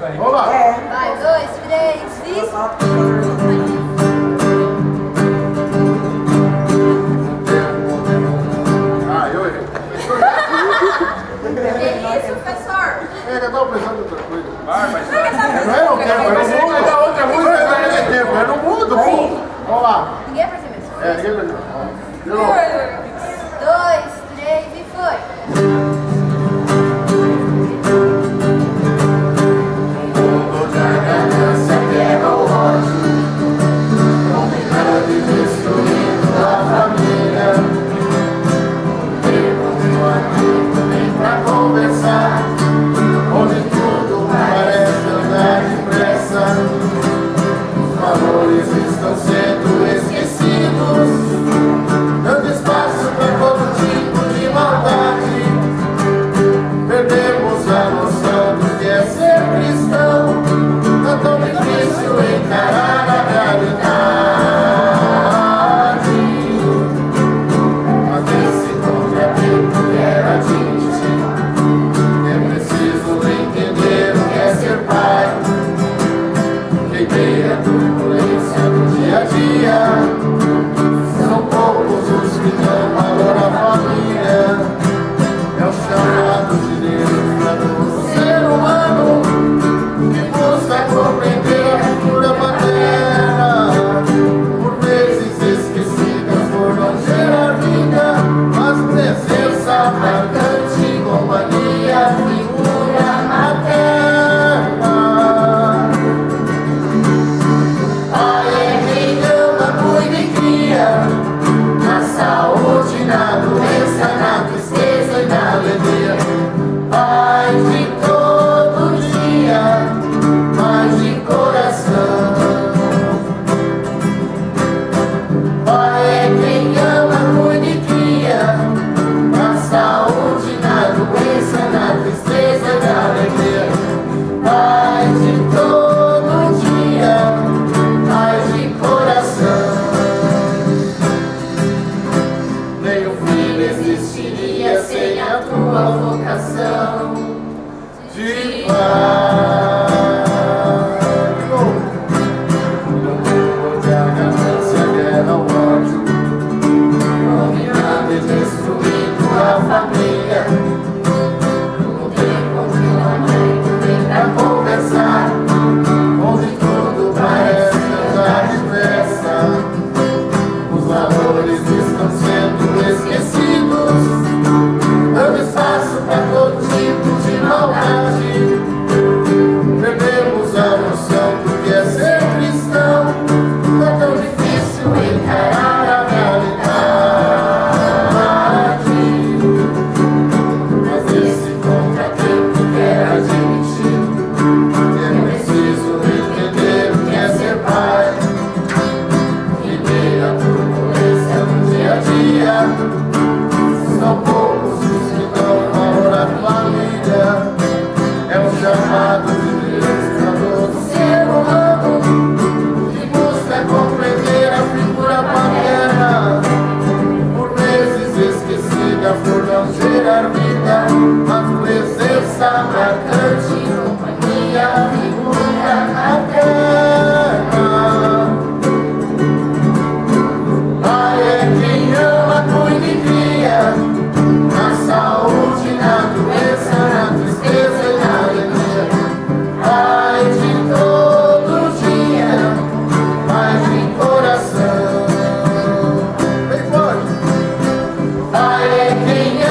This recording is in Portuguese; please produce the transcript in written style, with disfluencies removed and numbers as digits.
Vamos lá. Vai, 2, 3, isso. Ah, eu errei. Que isso, professor? Eu tava pensando em outra coisa. Vai, Eu não quero, mas eu não mudo. Outra música, eu não mudo, pô. Vamos lá. Ninguém vai fazer mesmo. Ninguém vai fazer. De novo. 2, 3 e foi. Estão sendo esquecidos, dando espaço para todo tipo de maldade. Perdemos a noção do que é ser cristão. Não é tão difícil encarar a realidade. Mas esse contratempo que era gente, é preciso entender o que é ser pai. Quem tem a turbulência do dia a dia, são poucos os que dão valor à família. É o chamado de Deus para todo ser humano que busca compreender a cultura materna, por vezes esquecidas por não gerar vida, mas presença marcante, companhia, figura materna. Na saúde, na doença, na tristeza e na alegria. Pai de todo dia, Pai de coração. Pai é quem ama, cuida e cria. Na saúde, na doença, na tristeza e na alegria. Pai de todo dia, Pai de coração. Existiria sem a tua vocação de pai. No mundo onde a ganância, a guerra, o ódio, dominando e destruindo a família, no tempo onde uma mãe vem pra conversar, onde tudo parece andar depressa, os valores estão sendo esquecidos, dando espaço para todo tipo de maldade. Perdemos a noção do que é ser cristão. Não é tão difícil encarar a realidade, mas esse contratempo quer admitir que é preciso entender o que é ser pai. Que meio a turbulência no dia a dia, são poucos os que dão valor à família. É um chamado de Deus para todo ser humano que busca compreender a figura paterna, por vezes esquecida por não gerar vida, mas presença marcante, companhia, figura materna. Pai é quem ama, cuida e cria. Na saúde, na doença, na tristeza e na alegria. Pai de todo dia, Pai de coração. Pai é quem